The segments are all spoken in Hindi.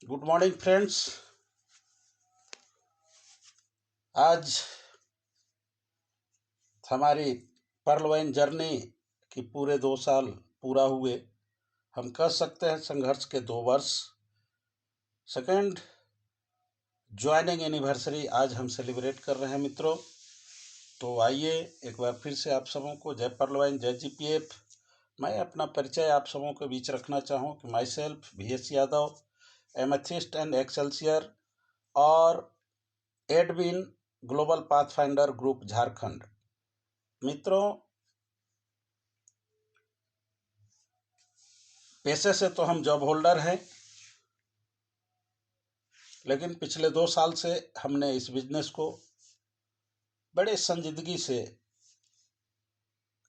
Good morning friends. आज हमारी पर्ल वाइन जर्नी की पूरे 2 साल पूरा हुए। हम कह सकते हैं संघर्ष के 2 वर्ष। सेकेंड ज्वाइनिंग एनिवर्सरी आज हम सेलिब्रेट कर रहे हैं मित्रों। तो आइए एक बार फिर से आप सबों को जय पर्ल वाइन, जय जीपीएफ। मैं अपना परिचय आप सबों के बीच रखना चाहूँ कि myself VS Yadav, amethyst and excelsior और Edwin global pathfinder group Jharkhand. मित्रों, पेशे से तो हम जॉब होल्डर हैं, लेकिन पिछले 2 साल से हमने इस बिजनेस को बड़े संजीदगी से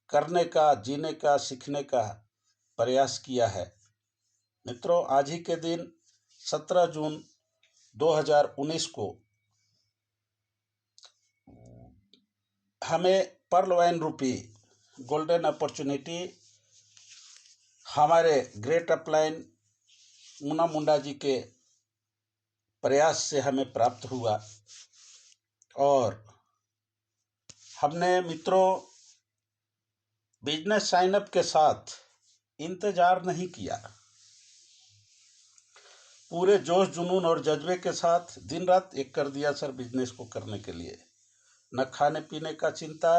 करने का, जीने का, सीखने का प्रयास किया है। मित्रों, आज ही के दिन 17 जून 2019 को हमें पर्ल वाइन रूपी गोल्डन अपॉर्चुनिटी हमारे ग्रेट अपलाइन मुन्ना मुंडा जी के प्रयास से हमें प्राप्त हुआ और हमने मित्रों बिजनेस साइन अप के साथ इंतजार नहीं किया। पूरे जोश जुनून और जज्बे के साथ दिन रात एक कर दिया सर बिजनेस को करने के लिए। न खाने पीने का चिंता,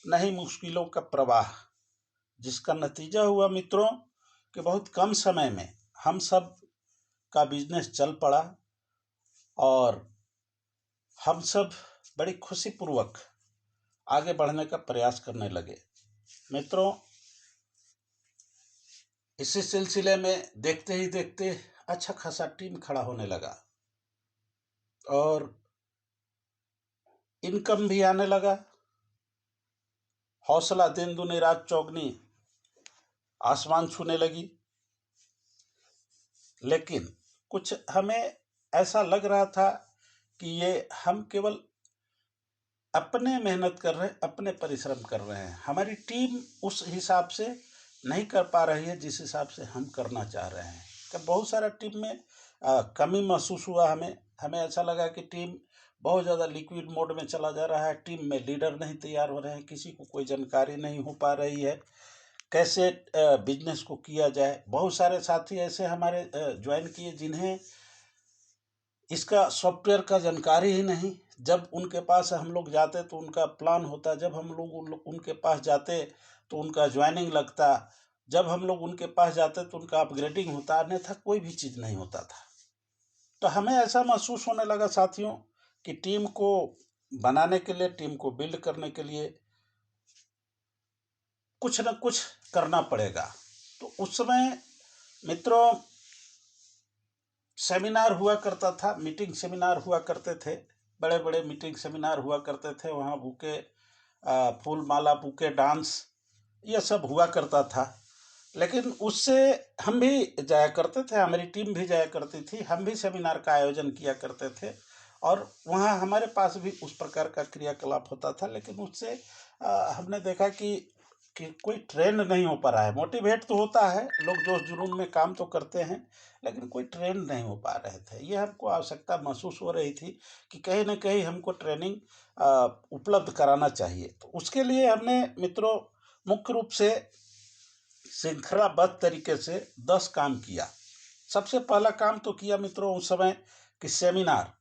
न ही मुश्किलों का प्रवाह, जिसका नतीजा हुआ मित्रों कि बहुत कम समय में हम सब का बिजनेस चल पड़ा और हम सब बड़ी खुशीपूर्वक आगे बढ़ने का प्रयास करने लगे। मित्रों, इसी सिलसिले में देखते ही देखते अच्छा खासा टीम खड़ा होने लगा और इनकम भी आने लगा। हौसला दिन दुनी रात चौगनी आसमान छूने लगी। लेकिन कुछ हमें ऐसा लग रहा था कि ये हम केवल अपने मेहनत कर रहे हैं, अपने परिश्रम कर रहे हैं। हमारी टीम उस हिसाब से नहीं कर पा रही है जिस हिसाब से हम करना चाह रहे हैं। तो बहुत सारा टीम में कमी महसूस हुआ। हमें ऐसा लगा कि टीम बहुत ज़्यादा लिक्विड मोड में चला जा रहा है। टीम में लीडर नहीं तैयार हो रहे हैं, किसी को कोई जानकारी नहीं हो पा रही है कैसे बिजनेस को किया जाए। बहुत सारे साथी ऐसे हमारे ज्वाइन किए जिन्हें इसका सॉफ्टवेयर का जानकारी ही नहीं। जब उनके पास हम लोग जाते तो उनका प्लान होता, जब हम लोग उनके पास जाते तो उनका ज्वाइनिंग लगता, जब हम लोग उनके पास जाते तो उनका अपग्रेडिंग होता, अन्यथा कोई भी चीज़ नहीं होता था। तो हमें ऐसा महसूस होने लगा साथियों कि टीम को बनाने के लिए, टीम को बिल्ड करने के लिए कुछ न कुछ करना पड़ेगा। तो उस समय मित्रों सेमिनार हुआ करता था, मीटिंग सेमिनार हुआ करते थे, बड़े बड़े मीटिंग सेमिनार हुआ करते थे। वहाँ बुके, फूल माला, बुके डांस, यह सब हुआ करता था। लेकिन उससे हम भी जाया करते थे, हमारी टीम भी जाया करती थी, हम भी सेमिनार का आयोजन किया करते थे और वहाँ हमारे पास भी उस प्रकार का क्रियाकलाप होता था। लेकिन उससे हमने देखा कि कोई ट्रेंड नहीं हो पा रहा है। मोटिवेट तो होता है, लोग जोश जुनून में काम तो करते हैं, लेकिन कोई ट्रेंड नहीं हो पा रहे थे। ये हमको आवश्यकता महसूस हो रही थी कि कहीं ना कहीं हमको ट्रेनिंग उपलब्ध कराना चाहिए। तो उसके लिए हमने मित्रों मुख्य रूप से श्रृंखलाबद्ध तरीके से 10 काम किया। सबसे पहला काम तो किया मित्रों उस समय कि सेमिनार,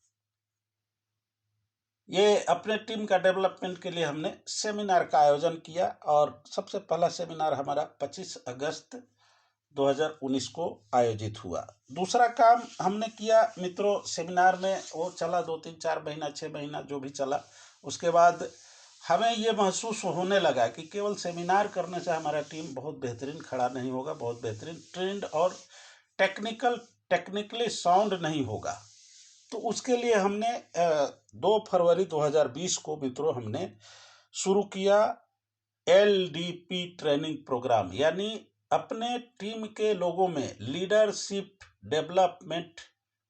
ये अपने टीम का डेवलपमेंट के लिए हमने सेमिनार का आयोजन किया और सबसे पहला सेमिनार हमारा 25 अगस्त 2019 को आयोजित हुआ। दूसरा काम हमने किया मित्रों, सेमिनार में वो चला 2 3 4 महीना, 6 महीना जो भी चला। उसके बाद हमें ये महसूस होने लगा कि केवल सेमिनार करने से हमारा टीम बहुत बेहतरीन खड़ा नहीं होगा, बहुत बेहतरीन ट्रेंड और टेक्निकली साउंड नहीं होगा। तो उसके लिए हमने 2 फरवरी 2020 को मित्रों हमने शुरू किया LDP ट्रेनिंग प्रोग्राम, यानी अपने टीम के लोगों में लीडरशिप डेवलपमेंट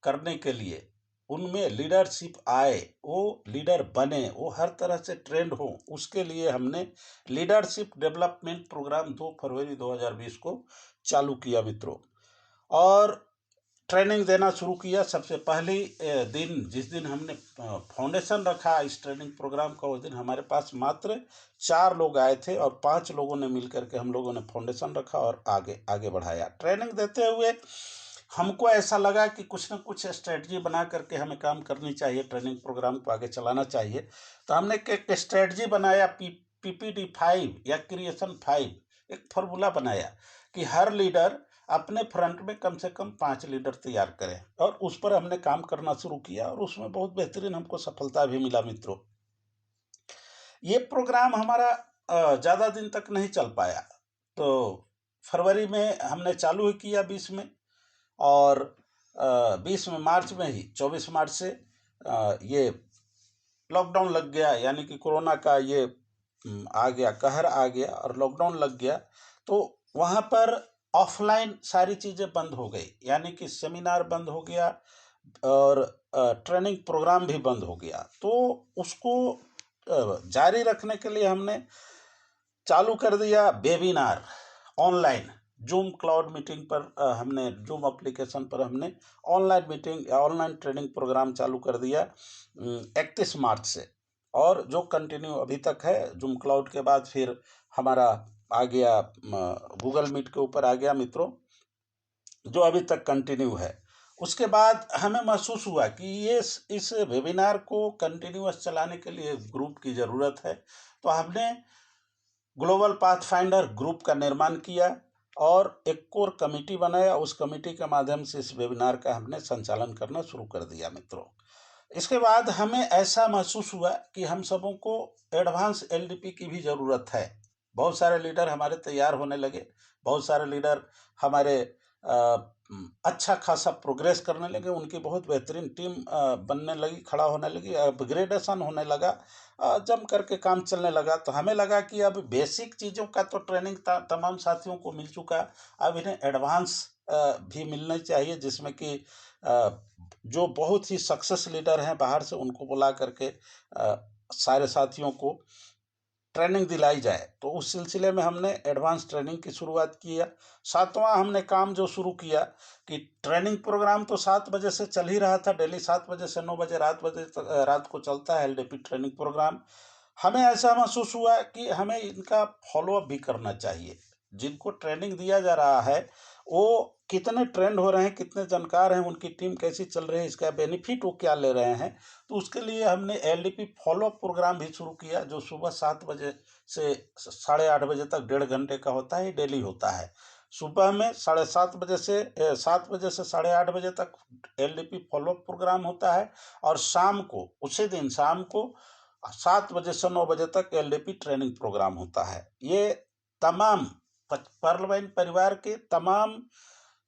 करने के लिए, उनमें लीडरशिप आए, वो लीडर बने, वो हर तरह से ट्रेंड हो, उसके लिए हमने लीडरशिप डेवलपमेंट प्रोग्राम 2 फरवरी 2020 को चालू किया मित्रों। और ट्रेनिंग देना शुरू किया। सबसे पहली दिन जिस दिन हमने फाउंडेशन रखा इस ट्रेनिंग प्रोग्राम का, उस दिन हमारे पास मात्र 4 लोग आए थे और 5 लोगों ने मिल करके हम लोगों ने फाउंडेशन रखा और आगे आगे बढ़ाया। ट्रेनिंग देते हुए हमको ऐसा लगा कि कुछ ना कुछ स्ट्रेटजी बना करके हमें काम करनी चाहिए, ट्रेनिंग प्रोग्राम को आगे चलाना चाहिए। तो हमने एक स्ट्रेटजी बनाया, PPT 5 या क्रिएशन 5, एक फॉर्मूला बनाया कि हर लीडर अपने फ्रंट में कम से कम 5 लीडर तैयार करें, और उस पर हमने काम करना शुरू किया और उसमें बहुत बेहतरीन हमको सफलता भी मिला। मित्रों, ये प्रोग्राम हमारा ज़्यादा दिन तक नहीं चल पाया। तो फरवरी में हमने चालू किया 20 में, और 20 में मार्च में ही 24 मार्च से ये लॉकडाउन लग गया, यानी कि कोरोना का ये आ गया, कहर आ गया और लॉकडाउन लग गया। तो वहाँ पर ऑफलाइन सारी चीज़ें बंद हो गई, यानी कि सेमिनार बंद हो गया और ट्रेनिंग प्रोग्राम भी बंद हो गया। तो उसको जारी रखने के लिए हमने चालू कर दिया webinar online, zoom cloud meeting पर हमने जूम एप्लीकेशन पर हमने ऑनलाइन मीटिंग या ऑनलाइन ट्रेनिंग प्रोग्राम चालू कर दिया 31 मार्च से, और जो कंटिन्यू अभी तक है। जूम क्लाउड के बाद फिर हमारा आ गया गूगल मीट के ऊपर आ गया मित्रों, जो अभी तक कंटिन्यू है। उसके बाद हमें महसूस हुआ कि ये इस वेबिनार को कंटिन्यूअस चलाने के लिए ग्रुप की ज़रूरत है। तो हमने ग्लोबल पाथफाइंडर ग्रुप का निर्माण किया और एक कोर कमेटी बनाया। उस कमेटी के माध्यम से इस वेबिनार का हमने संचालन करना शुरू कर दिया। मित्रों, इसके बाद हमें ऐसा महसूस हुआ कि हम सबों को एडवांस LDP की भी ज़रूरत है। बहुत सारे लीडर हमारे तैयार होने लगे, बहुत सारे लीडर हमारे अच्छा खासा प्रोग्रेस करने लगे, उनकी बहुत बेहतरीन टीम बनने लगी, खड़ा होने लगी, अपग्रेडेशन होने लगा, जम करके काम चलने लगा। तो हमें लगा कि अब बेसिक चीज़ों का तो ट्रेनिंग तमाम साथियों को मिल चुका, अब इन्हें एडवांस भी मिलना चाहिए, जिसमें कि जो बहुत ही सक्सेस लीडर हैं बाहर से, उनको बुला करके सारे साथियों को ट्रेनिंग दिलाई जाए। तो उस सिलसिले में हमने एडवांस ट्रेनिंग की शुरुआत किया। 7वां हमने काम जो शुरू किया कि ट्रेनिंग प्रोग्राम तो 7 बजे से चल ही रहा था, डेली 7 बजे से 9 बजे रात को चलता है LDP ट्रेनिंग प्रोग्राम। हमें ऐसा महसूस हुआ कि हमें इनका फॉलोअप भी करना चाहिए। जिनको ट्रेनिंग दिया जा रहा है वो कितने ट्रेंड हो रहे हैं, कितने जानकार हैं, उनकी टीम कैसी चल रही है, इसका बेनिफिट वो क्या ले रहे हैं। तो उसके लिए हमने LDP फॉलोअप प्रोग्राम भी शुरू किया, जो सुबह 7 बजे से 8:30 बजे तक 1.5 घंटे का होता है, डेली होता है। सुबह में 7:30 बजे से 7 बजे से 8:30 बजे तक LDP फॉलोअप प्रोग्राम होता है, और शाम को उसी दिन शाम को 7 बजे से 9 बजे तक LDP ट्रेनिंग प्रोग्राम होता है। ये तमाम पर्लवाइन परिवार के तमाम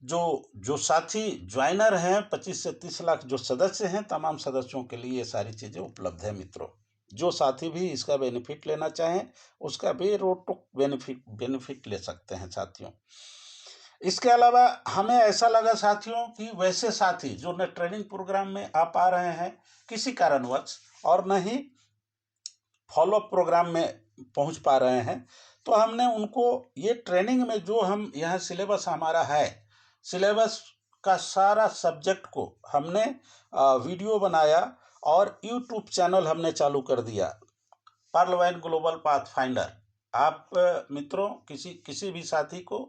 जो साथी ज्वाइनर हैं, 25 से 30 लाख जो सदस्य हैं, तमाम सदस्यों के लिए ये सारी चीज़ें उपलब्ध है। मित्रों, जो साथी भी इसका बेनिफिट लेना चाहें उसका भी रोड टू बेनिफिट ले सकते हैं साथियों। इसके अलावा हमें ऐसा लगा साथियों कि वैसे साथी जो न ट्रेनिंग प्रोग्राम में आ पा रहे हैं किसी कारणवश, और न ही फॉलोअप प्रोग्राम में पहुंच पा रहे हैं, तो हमने उनको ये ट्रेनिंग में जो हम यहाँ सिलेबस हमारा है, सिलेबस का सारा सब्जेक्ट को हमने वीडियो बनाया और यूट्यूब चैनल हमने चालू कर दिया, पर्लवाइन ग्लोबल पाथफाइंडर। आप मित्रों किसी भी साथी को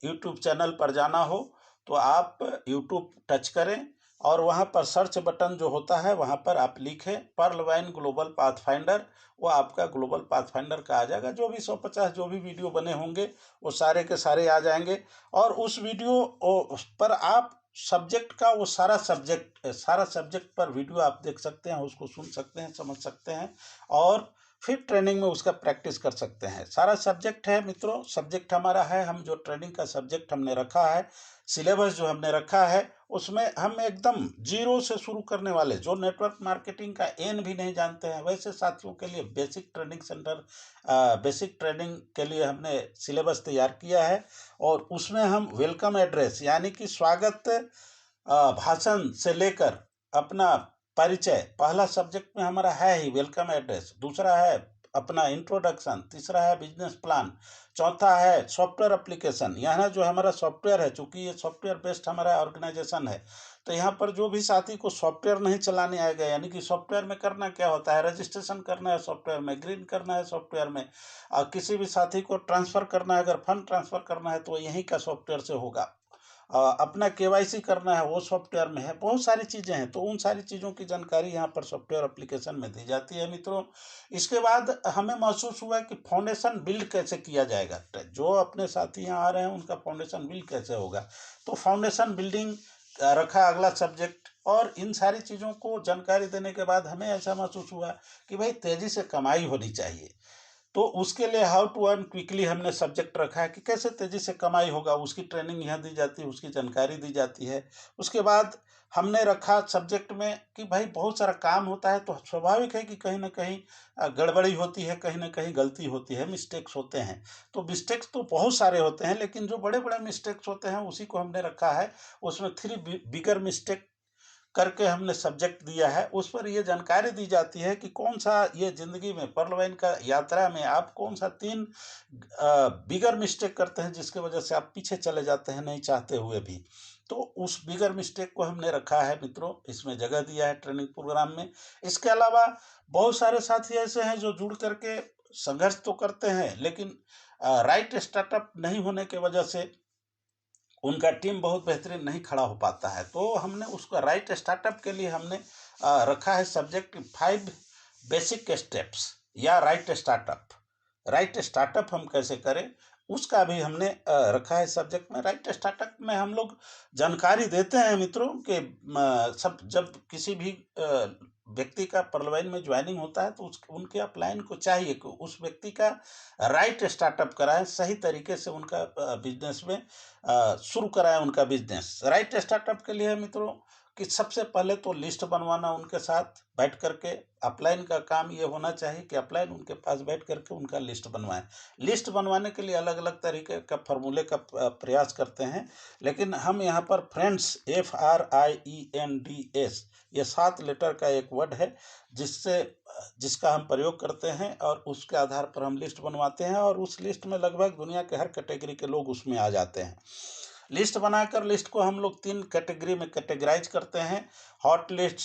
यूट्यूब चैनल पर जाना हो तो आप यूट्यूब टच करें और वहाँ पर सर्च बटन जो होता है वहाँ पर आप लिखें पर्लवाइन ग्लोबल पाथफाइंडर, वो आपका ग्लोबल पाथफाइंडर का आ जाएगा। जो भी 150 जो भी वीडियो बने होंगे वो सारे के सारे आ जाएंगे, और उस वीडियो पर आप सब्जेक्ट का वो सारा सब्जेक्ट पर वीडियो आप देख सकते हैं, उसको सुन सकते हैं, समझ सकते हैं, और फिर ट्रेनिंग में उसका प्रैक्टिस कर सकते हैं। सारा सब्जेक्ट है मित्रों, सब्जेक्ट हमारा है, हम जो ट्रेनिंग का सब्जेक्ट हमने रखा है, सिलेबस जो हमने रखा है, उसमें हम एकदम जीरो से शुरू करने वाले, जो नेटवर्क मार्केटिंग का एन भी नहीं जानते हैं, वैसे साथियों के लिए बेसिक ट्रेनिंग के लिए हमने सिलेबस तैयार किया है। और उसमें हम वेलकम एड्रेस यानी कि स्वागत भाषण से लेकर अपना परिचय, पहला सब्जेक्ट में हमारा है ही वेलकम एड्रेस, दूसरा है अपना इंट्रोडक्शन, तीसरा है बिजनेस प्लान, चौथा है सॉफ्टवेयर एप्लीकेशन। यहाँ जो हमारा सॉफ्टवेयर है, चूंकि ये सॉफ्टवेयर बेस्ड हमारा ऑर्गेनाइजेशन है, तो यहाँ पर जो भी साथी को सॉफ्टवेयर नहीं चलाने आएगा, यानी कि सॉफ्टवेयर में करना क्या होता है, रजिस्ट्रेशन करना है सॉफ्टवेयर में, ग्रीन करना है सॉफ्टवेयर में, और किसी भी साथी को ट्रांसफ़र करना है, अगर फंड ट्रांसफ़र करना है तो यहीं का सॉफ्टवेयर से होगा, अपना केवाईसी करना है वो सॉफ्टवेयर में है, बहुत सारी चीज़ें हैं। तो उन सारी चीज़ों की जानकारी यहाँ पर सॉफ्टवेयर एप्लीकेशन में दी जाती है मित्रों। इसके बाद हमें महसूस हुआ कि फाउंडेशन बिल्ड कैसे किया जाएगा, जो अपने साथी यहाँ आ रहे हैं उनका फाउंडेशन बिल्ड कैसे होगा। तो फाउंडेशन बिल्डिंग रखा अगला सब्जेक्ट। और इन सारी चीज़ों को जानकारी देने के बाद हमें ऐसा महसूस हुआ कि भाई तेज़ी से कमाई होनी चाहिए। तो उसके लिए हाउ टू अर्न क्विकली हमने सब्जेक्ट रखा है कि कैसे तेज़ी से कमाई होगा, उसकी ट्रेनिंग यहाँ दी जाती है, उसकी जानकारी दी जाती है। उसके बाद हमने रखा सब्जेक्ट में कि भाई बहुत सारा काम होता है, तो स्वाभाविक है कि कहीं ना कहीं गड़बड़ी होती है, कहीं ना कहीं गलती होती है, मिस्टेक्स होते हैं। तो मिस्टेक्स तो बहुत सारे होते हैं, लेकिन जो बड़े बड़े मिस्टेक्स होते हैं उसी को हमने रखा है। उसमें 3 बिगर मिस्टेक करके हमने सब्जेक्ट दिया है। उस पर ये जानकारी दी जाती है कि कौन सा ये ज़िंदगी में पर्लवाइन का यात्रा में आप कौन सा 3 बिगर मिस्टेक करते हैं जिसके वजह से आप पीछे चले जाते हैं नहीं चाहते हुए भी। तो उस बिगर मिस्टेक को हमने रखा है मित्रों, इसमें जगह दिया है ट्रेनिंग प्रोग्राम में। इसके अलावा बहुत सारे साथी ऐसे हैं जो जुड़ करके संघर्ष तो करते हैं, लेकिन राइट स्टार्टअप नहीं होने के वजह से उनका टीम बहुत बेहतरीन नहीं खड़ा हो पाता है। तो हमने उसका राइट स्टार्टअप के लिए हमने रखा है सब्जेक्ट 5 बेसिक स्टेप्स या राइट स्टार्टअप। राइट स्टार्टअप हम कैसे करें उसका भी हमने रखा है सब्जेक्ट में। राइट स्टार्टअप में हम लोग जानकारी देते हैं मित्रों कि सब जब किसी भी व्यक्ति का पर्लवाइन में ज्वाइनिंग होता है तो उनके अपलाइन को चाहिए कि उस व्यक्ति का राइट स्टार्टअप कराएं, सही तरीके से उनका बिजनेस में शुरू कराएं उनका बिजनेस। राइट स्टार्टअप के लिए मित्रों कि सबसे पहले तो लिस्ट बनवाना उनके साथ बैठ करके। अपलाइन का काम ये होना चाहिए कि अपलाइन उनके पास बैठ करके उनका लिस्ट बनवाएं। लिस्ट बनवाने के लिए अलग अलग तरीके का फॉर्मूले का प्रयास करते हैं, लेकिन हम यहाँ पर फ्रेंड्स FRIENDS ये 7 लेटर का एक वर्ड है जिसका हम प्रयोग करते हैं और उसके आधार पर हम लिस्ट बनवाते हैं, और उस लिस्ट में लगभग दुनिया के हर कैटेगरी के लोग उसमें आ जाते हैं। लिस्ट बनाकर लिस्ट को हम लोग 3 कैटेगरी में कैटेगराइज करते हैं, हॉट लिस्ट,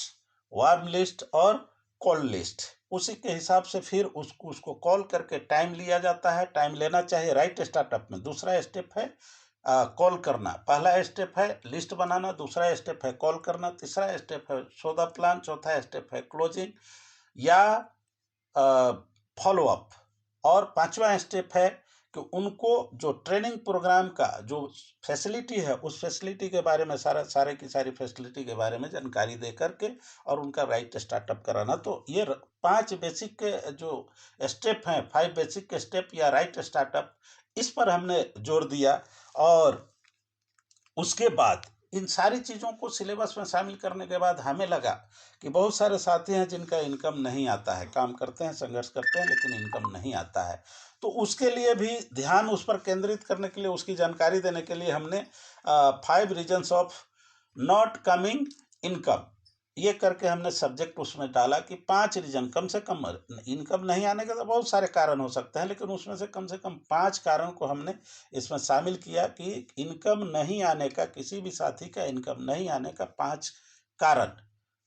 वार्म लिस्ट और कोल्ड लिस्ट। उसी के हिसाब से फिर उसको कॉल करके टाइम लिया जाता है। टाइम लेना चाहिए राइट स्टार्टअप में। दूसरा स्टेप है कॉल करना। पहला स्टेप है लिस्ट बनाना, दूसरा स्टेप है कॉल करना, तीसरा स्टेप है सौदा प्लान, चौथा स्टेप है क्लोजिंग या फॉलोअप, और पांचवा स्टेप है कि उनको जो ट्रेनिंग प्रोग्राम का जो फैसिलिटी है उस फैसिलिटी के बारे में सारे की सारी फैसिलिटी के बारे में जानकारी दे करके और उनका राइट स्टार्टअप कराना। तो ये 5 बेसिक जो स्टेप हैं, 5 बेसिक स्टेप या राइट स्टार्टअप, इस पर हमने जोर दिया। और उसके बाद इन सारी चीज़ों को सिलेबस में शामिल करने के बाद हमें लगा कि बहुत सारे साथी हैं जिनका इनकम नहीं आता है, काम करते हैं, संघर्ष करते हैं, लेकिन इनकम नहीं आता है। तो उसके लिए भी ध्यान उस पर केंद्रित करने के लिए, उसकी जानकारी देने के लिए हमने 5 reasons of not coming income ये करके हमने सब्जेक्ट उसमें डाला कि 5 रीजन, कम से कम इनकम नहीं आने के तो बहुत सारे कारण हो सकते हैं, लेकिन उसमें से कम 5 कारण को हमने इसमें शामिल किया कि इनकम नहीं आने का, किसी भी साथी का इनकम नहीं आने का 5 कारण,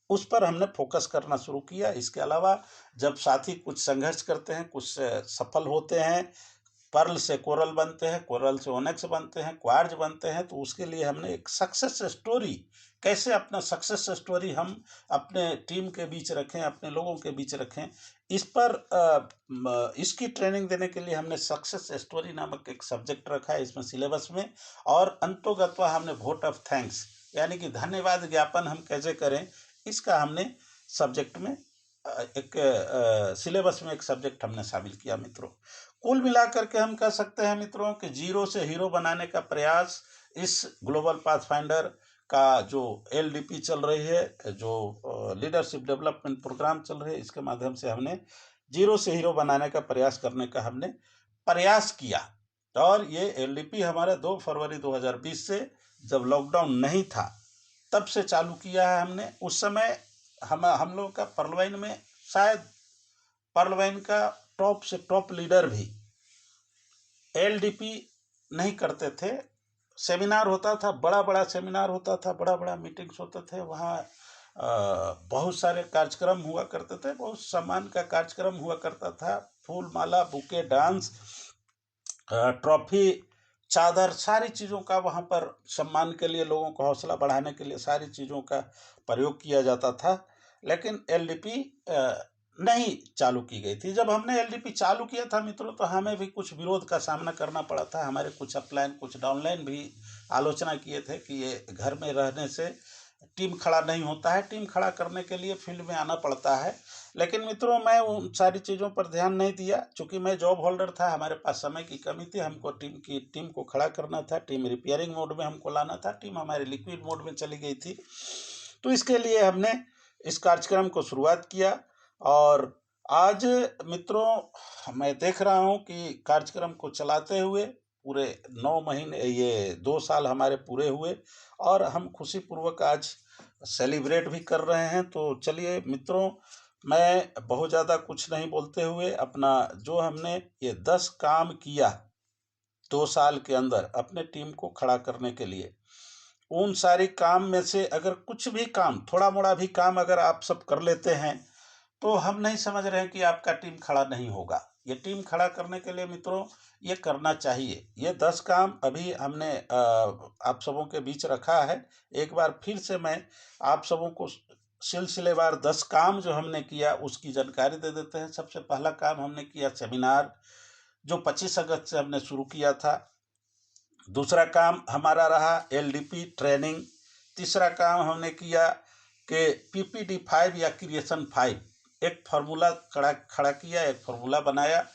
उस पर हमने फोकस करना शुरू किया। इसके अलावा जब साथी कुछ संघर्ष करते हैं, कुछ सफल होते हैं, पर्ल से कोरल बनते हैं, कोरल से ओनेक्स बनते हैं, क्वार्ज बनते हैं, तो उसके लिए हमने एक सक्सेस स्टोरी, कैसे अपना सक्सेस स्टोरी हम अपने टीम के बीच रखें, अपने लोगों के बीच रखें, इस पर इसकी ट्रेनिंग देने के लिए हमने सक्सेस स्टोरी नामक एक सब्जेक्ट रखा है इसमें सिलेबस में। और अंतोगत्वा हमने वोट ऑफ थैंक्स यानी कि धन्यवाद ज्ञापन हम कैसे करें, इसका हमने सब्जेक्ट में एक सिलेबस में एक सब्जेक्ट हमने शामिल किया मित्रों। कुल मिलाकर के हम कह सकते हैं मित्रों कि जीरो से हीरो बनाने का प्रयास इस ग्लोबल पाथफाइंडर का जो LDP चल रही है, जो लीडरशिप डेवलपमेंट प्रोग्राम चल रही है, इसके माध्यम से हमने जीरो से हीरो बनाने का प्रयास करने का हमने प्रयास किया। और ये LDP हमारा 2 फरवरी 2020 से, जब लॉकडाउन नहीं था तब से चालू किया है हमने। उस समय हम लोग का पर्ल वाइन में शायद पर्ल वाइन का टॉप से टॉप लीडर भी एलडीपी नहीं करते थे। सेमिनार होता था, बड़ा बड़ा सेमिनार होता था, बड़ा बड़ा मीटिंग्स होते थे, वहाँ बहुत सारे कार्यक्रम हुआ करते थे, बहुत सम्मान का कार्यक्रम हुआ करता था, फूल माला, बुके, डांस, ट्रॉफी, चादर, सारी चीज़ों का वहाँ पर सम्मान के लिए, लोगों को हौसला बढ़ाने के लिए सारी चीज़ों का प्रयोग किया जाता था। लेकिन एलडीपी नहीं चालू की गई थी। जब हमने एलडीपी चालू किया था मित्रों, तो हमें भी कुछ विरोध का सामना करना पड़ा था। हमारे कुछ अपलाइन, कुछ डाउनलाइन भी आलोचना किए थे कि ये घर में रहने से टीम खड़ा नहीं होता है, टीम खड़ा करने के लिए फील्ड में आना पड़ता है। लेकिन मित्रों, मैं उन सारी चीज़ों पर ध्यान नहीं दिया, क्योंकि मैं जॉब होल्डर था, हमारे पास समय की कमी थी, हमको टीम को खड़ा करना था, टीम रिपेयरिंग मोड में हमको लाना था, टीम हमारे लिक्विड मोड में चली गई थी। तो इसके लिए हमने इस कार्यक्रम को शुरुआत किया, और आज मित्रों मैं देख रहा हूँ कि कार्यक्रम को चलाते हुए पूरे 9 महीने, ये 2 साल हमारे पूरे हुए, और हम खुशीपूर्वक आज सेलिब्रेट भी कर रहे हैं। तो चलिए मित्रों, मैं बहुत ज़्यादा कुछ नहीं बोलते हुए, अपना जो हमने ये 10 काम किया 2 साल के अंदर अपने टीम को खड़ा करने के लिए, उन सारी काम में से अगर कुछ भी काम, थोड़ा मोड़ा भी काम अगर आप सब कर लेते हैं, तो हम नहीं समझ रहे हैं कि आपका टीम खड़ा नहीं होगा। ये टीम खड़ा करने के लिए मित्रों ये करना चाहिए। ये 10 काम अभी हमने आप सबों के बीच रखा है। एक बार फिर से मैं आप सबों को सिलसिलेवार 10 काम जो हमने किया उसकी जानकारी दे देते हैं। सबसे पहला काम हमने किया सेमिनार, जो 25 अगस्त से हमने शुरू किया था। दूसरा काम हमारा रहा एलडीपी ट्रेनिंग। तीसरा काम हमने किया कि पीपीडी 5 या क्रिएशन 5, एक फार्मूला खड़ा किया, एक फार्मूला बनाया।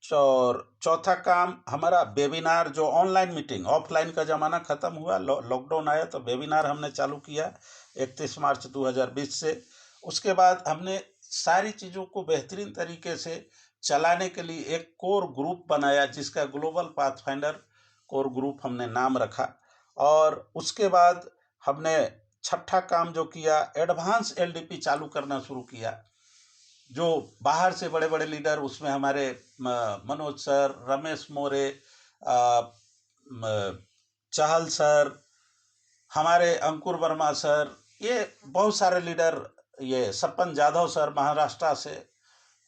और चौथा काम हमारा वेबिनार, जो ऑनलाइन मीटिंग, ऑफलाइन का ज़माना ख़त्म हुआ, लॉकडाउन आया, तो वेबिनार हमने चालू किया 31 मार्च 2020 से। उसके बाद हमने सारी चीज़ों को बेहतरीन तरीके से चलाने के लिए एक कोर ग्रुप बनाया, जिसका ग्लोबल पाथफाइंडर कोर ग्रुप हमने नाम रखा। और उसके बाद हमने छठा काम जो किया, एडवांस एलडीपी चालू करना शुरू किया। जो बाहर से बड़े बड़े लीडर, उसमें हमारे मनोज सर, रमेश मोरे, चहल सर, हमारे अंकुर वर्मा सर, ये बहुत सारे लीडर, ये सपन जाधव सर महाराष्ट्र से,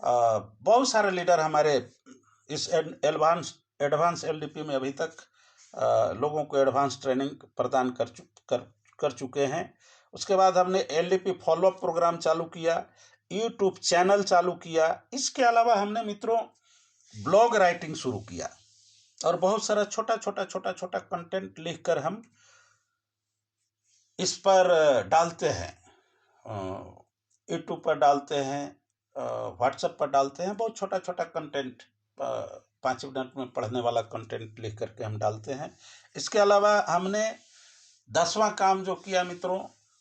बहुत सारे लीडर हमारे इस एडवांस एलडीपी में अभी तक लोगों को एडवांस ट्रेनिंग प्रदान कर चुके हैं। उसके बाद हमने एलडीपी फॉलोअप प्रोग्राम चालू किया, यूट्यूब चैनल चालू किया। इसके अलावा हमने मित्रों ब्लॉग राइटिंग शुरू किया, और बहुत सारा छोटा छोटा कंटेंट लिखकर हम इस पर डालते हैं, यूट्यूब पर डालते हैं, व्हाट्सएप पर डालते हैं। बहुत छोटा छोटा कंटेंट, 5 मिनट में पढ़ने वाला कंटेंट लिख करके हम डालते हैं। इसके अलावा हमने 10वां काम जो किया मित्रों,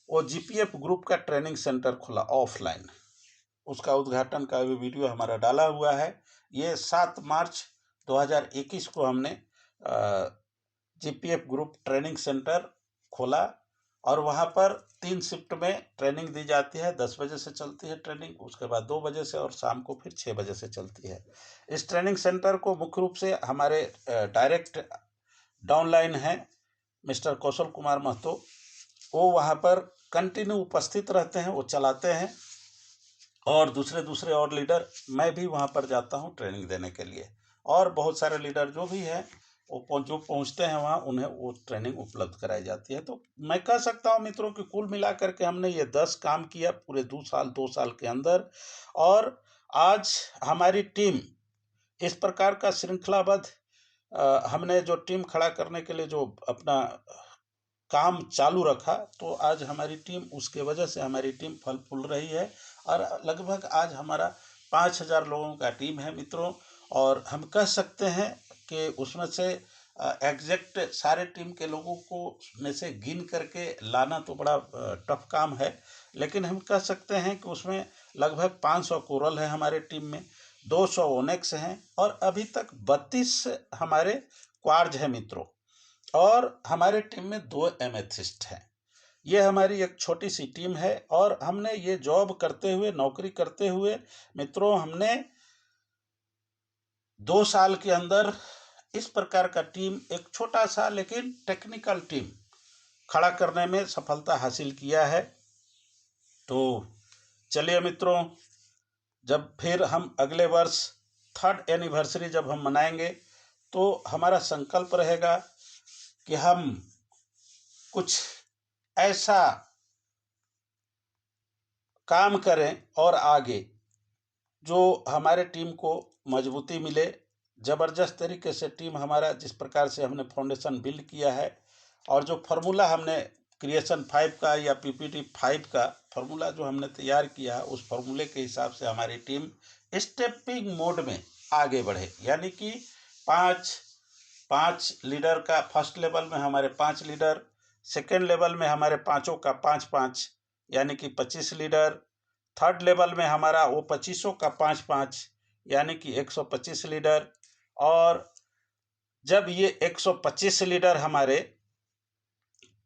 वो जीपीएफ ग्रुप का ट्रेनिंग सेंटर खुला ऑफलाइन। उसका उद्घाटन का भी वीडियो हमारा डाला हुआ है। ये 7 मार्च 2021 को हमने जीपीएफ ग्रुप ट्रेनिंग सेंटर खोला, और वहाँ पर 3 शिफ्ट में ट्रेनिंग दी जाती है। 10 बजे से चलती है ट्रेनिंग, उसके बाद 2 बजे से, और शाम को फिर 6 बजे से चलती है। इस ट्रेनिंग सेंटर को मुख्य रूप से हमारे डायरेक्ट डाउनलाइन हैं मिस्टर कौशल कुमार महतो, वो वहाँ पर कंटिन्यू उपस्थित रहते हैं, वो चलाते हैं। और दूसरे और लीडर, मैं भी वहाँ पर जाता हूँ ट्रेनिंग देने के लिए, और बहुत सारे लीडर जो भी हैं वो जो पहुँचते हैं वहाँ, उन्हें वो ट्रेनिंग उपलब्ध कराई जाती है। तो मैं कह सकता हूँ मित्रों कि कुल मिलाकर के हमने ये 10 काम किया पूरे 2 साल के अंदर। और आज हमारी टीम इस प्रकार का श्रृंखलाबद्ध, हमने जो टीम खड़ा करने के लिए जो अपना काम चालू रखा, तो आज हमारी टीम, उसके वजह से हमारी टीम फल फूल रही है, और लगभग आज हमारा 5000 लोगों का टीम है मित्रों। और हम कह सकते हैं कि उसमें से एग्जैक्ट सारे टीम के लोगों को में से गिन करके लाना तो बड़ा टफ काम है, लेकिन हम कह सकते हैं कि उसमें लगभग 500 कोरल है हमारे टीम में, 200 ओनेक्स हैं, और अभी तक 32 हमारे क्वार्ज हैं मित्रों। और हमारे टीम में 2 एमेथिस्ट हैं। ये हमारी एक छोटी सी टीम है, और हमने ये जॉब करते हुए, नौकरी करते हुए मित्रों, हमने 2 साल के अंदर इस प्रकार का टीम, एक छोटा सा लेकिन टेक्निकल टीम खड़ा करने में सफलता हासिल किया है। तो चलिए मित्रों, जब फिर हम अगले वर्ष 3rd एनिवर्सरी जब हम मनाएंगे तो हमारा संकल्प रहेगा कि हम कुछ ऐसा काम करें और आगे जो हमारे टीम को मजबूती मिले। ज़बरदस्त तरीके से टीम हमारा, जिस प्रकार से हमने फाउंडेशन बिल्ड किया है और जो फार्मूला हमने क्रिएशन 5 का या पीपीटी 5 का फार्मूला जो हमने तैयार किया है, उस फार्मूले के हिसाब से हमारी टीम स्टेपिंग मोड में आगे बढ़े। यानी कि 5 लीडर का, फर्स्ट लेवल में हमारे 5 लीडर, सेकेंड लेवल में हमारे पाँचों का 5-5 यानी कि 25 लीडर, 3rd लेवल में हमारा वो 25 का 5-5 यानी कि 125 लीडर। और जब ये 125 लीडर हमारे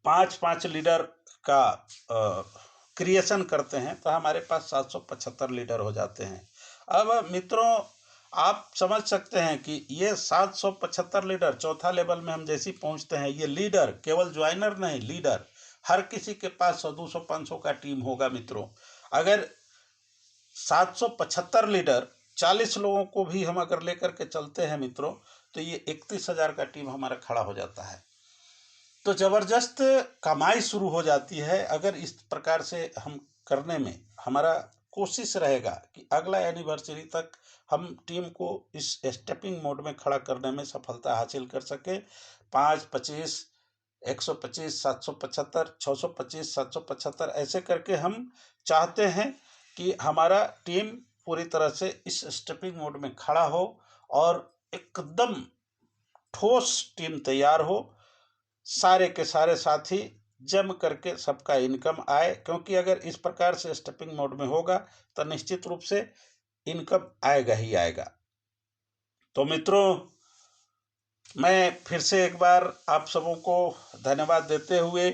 5-5 लीडर का क्रिएशन करते हैं तो हमारे पास 775 लीडर हो जाते हैं। अब मित्रों, आप समझ सकते हैं कि ये 775 लीडर, चौथा लेवल में हम जैसे पहुंचते हैं, ये लीडर केवल ज्वाइनर नहीं, लीडर हर किसी के पास 100, 200, 500 का टीम होगा मित्रों। अगर 775 लीडर 40 लोगों को भी हम अगर लेकर के चलते हैं मित्रों, तो ये 31,000 का टीम हमारा खड़ा हो जाता है। तो जबरदस्त कमाई शुरू हो जाती है। अगर इस प्रकार से हम करने में, हमारा कोशिश रहेगा कि अगला एनिवर्सरी तक हम टीम को इस स्टेपिंग मोड में खड़ा करने में सफलता हासिल कर सके। 5, 25, 125, 775, 625, 775 ऐसे करके हम चाहते हैं कि हमारा टीम पूरी तरह से इस स्टेपिंग मोड में खड़ा हो और एकदम ठोस टीम तैयार हो, सारे के सारे साथी जम करके सबका इनकम आए। क्योंकि अगर इस प्रकार से स्टेपिंग मोड में होगा तो निश्चित रूप से इनकम आएगा ही आएगा। तो मित्रों, मैं फिर से एक बार आप सबों को धन्यवाद देते हुए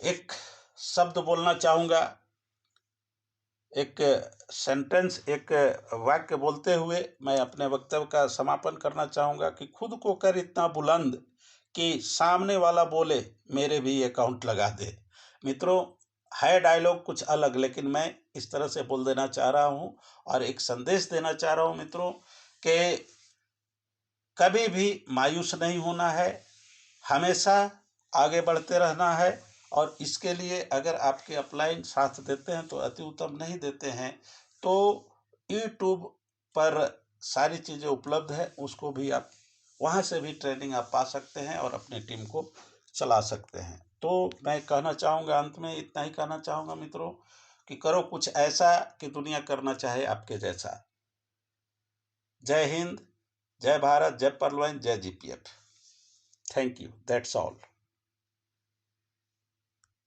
एक शब्द बोलना चाहूँगा, एक सेंटेंस, एक वाक्य बोलते हुए मैं अपने वक्तव्य का समापन करना चाहूँगा कि खुद को कर इतना बुलंद कि सामने वाला बोले मेरे भी अकाउंट लगा दे। मित्रों, है डायलॉग कुछ अलग, लेकिन मैं इस तरह से बोल देना चाह रहा हूँ और एक संदेश देना चाह रहा हूँ मित्रों कि कभी भी मायूस नहीं होना है, हमेशा आगे बढ़ते रहना है। और इसके लिए अगर आपके अपलाइन साथ देते हैं तो अति उत्तम, नहीं देते हैं तो यूट्यूब पर सारी चीज़ें उपलब्ध है, उसको भी आप वहाँ से भी ट्रेनिंग आप पा सकते हैं और अपनी टीम को चला सकते हैं। तो मैं कहना चाहूँगा, अंत में इतना ही कहना चाहूँगा मित्रों कि करो कुछ ऐसा कि दुनिया करना चाहे आपके जैसा। जय हिंद, जय भारत, जय परलवाइन, जय GPF. Thank you, that's all.